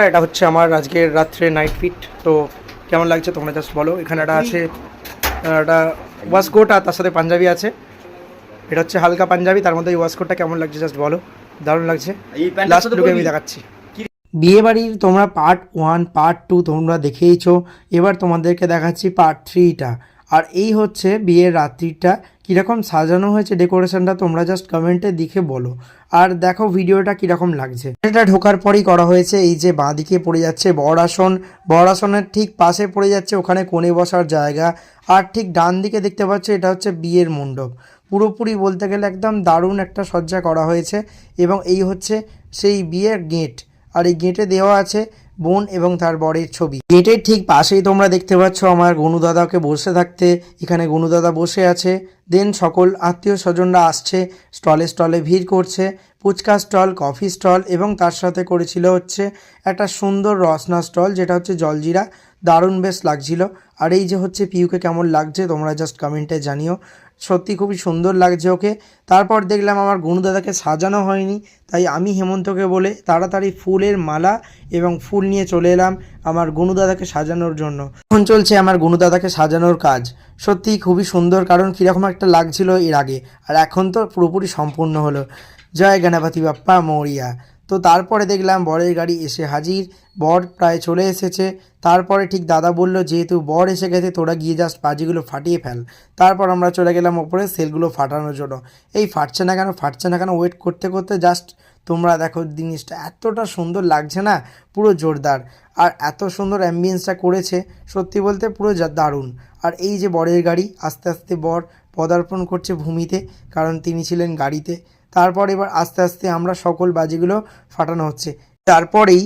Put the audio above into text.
এটা হচ্ছে আমার আজকের রাত্রে নাইট ফিট। তো কেমন লাগছে তোমরা জাস্ট বলো। এখানে একটা আছে একটা ওয়াসকোট আর তার সাথে পাঞ্জাবি আছে। এটা হচ্ছে হালকা পাঞ্জাবি, তার মধ্যে এই ওয়াসকোটটা কেমন লাগছে জাস্ট বলো। দারুণ লাগছে। লাস্ট লুকে আমি দেখাচ্ছি। বিয়েবাড়ির তোমরা পার্ট 1 পার্ট 2 তোমরা দেখেইছো, এবার তোমাদেরকে দেখাচ্ছি পার্ট 3টা। আর এই হচ্ছে বিয়ের রাত্রিটা কীরকম সাজানো হয়েছে, ডেকোরেশনটা তোমরা জাস্ট কমেন্টে দেখে বলো। আর দেখো ভিডিওটা কীরকম লাগছে। এটা ঢোকার পরই করা হয়েছে। এই যে বাঁদিকে পড়ে যাচ্ছে বর আসন, বর আসনের ঠিক পাশে পড়ে যাচ্ছে ওখানে কোণে বসার জায়গা। আর ঠিক ডান দিকে দেখতে পাচ্ছ এটা হচ্ছে বিয়ের মণ্ডপ। পুরোপুরি বলতে গেলে একদম দারুণ একটা সজ্জা করা হয়েছে। এবং এই হচ্ছে সেই বিয়ের গেট। আর এই গেটে দেওয়া আছে বোন এবং তার বরের ছবি। গেটের ঠিক পাশেই তোমরা দেখতে পাচ্ছ আমার গনু দাদাকে বসে থাকতে। এখানে গনু দাদা বসে আছে। দেন সকল আত্মীয় স্বজনরা আসছে, স্টলে স্টলে ভিড় করছে। ফুচকা স্টল, কফি স্টল এবং তার সাথে করেছিল হচ্ছে একটা সুন্দর রসনা স্টল, যেটা হচ্ছে জলজিরা। দারুণ বেশ লাগছিল। আর এই যে হচ্ছে পিউকে কেমন লাগছে তোমরা জাস্ট কমেন্টে জানিও। সত্যি খুবই সুন্দর লাগছে ওকে। তারপর দেখলাম আমার গনু দাদাকে সাজানো হয়নি, তাই আমি হেমন্তকে বলে তাড়াতাড়ি ফুলের মালা এবং ফুল নিয়ে চলে এলাম আমার গনু দাদাকে সাজানোর জন্য। এখন চলছে আমার গনু দাদাকে সাজানোর কাজ। সত্যি খুবই সুন্দর, কারণ কীরকম একটা লাগছিল এর আগে, আর এখন তো পুরোপুরি সম্পূর্ণ হলো। জয় গণপতি বাপ্পা মৌরিয়া। তো তারপরে দেখলাম বরের গাড়ি এসে হাজির, বর প্রায় চলে এসেছে। তারপরে ঠিক দাদা বলল যেহেতু বর এসে গেছে তোরা গিয়ে জাস্ট বাজিগুলো ফাটিয়ে ফেল। তারপর আমরা চলে গেলাম ওপরে সেলগুলো ফাটানোর জন্য। এই ফাটছে না কেন ফাটছে না কেন ওয়েট করতে করতে জাস্ট তোমরা দেখো জিনিসটা এতটা সুন্দর লাগছে না, পুরো জোরদার। আর এত সুন্দর অ্যাম্বিয়েন্সটা করেছে সত্যি বলতে পুরো দারুণ। আর এই যে বরের গাড়ি, আস্তে আস্তে বর পদার্পণ করছে ভূমিতে, কারণ তিনি ছিলেন গাড়িতে। তারপর এবার আস্তে আস্তে আমরা সকল বাজিগুলো ফাটানো হচ্ছে। তারপরেই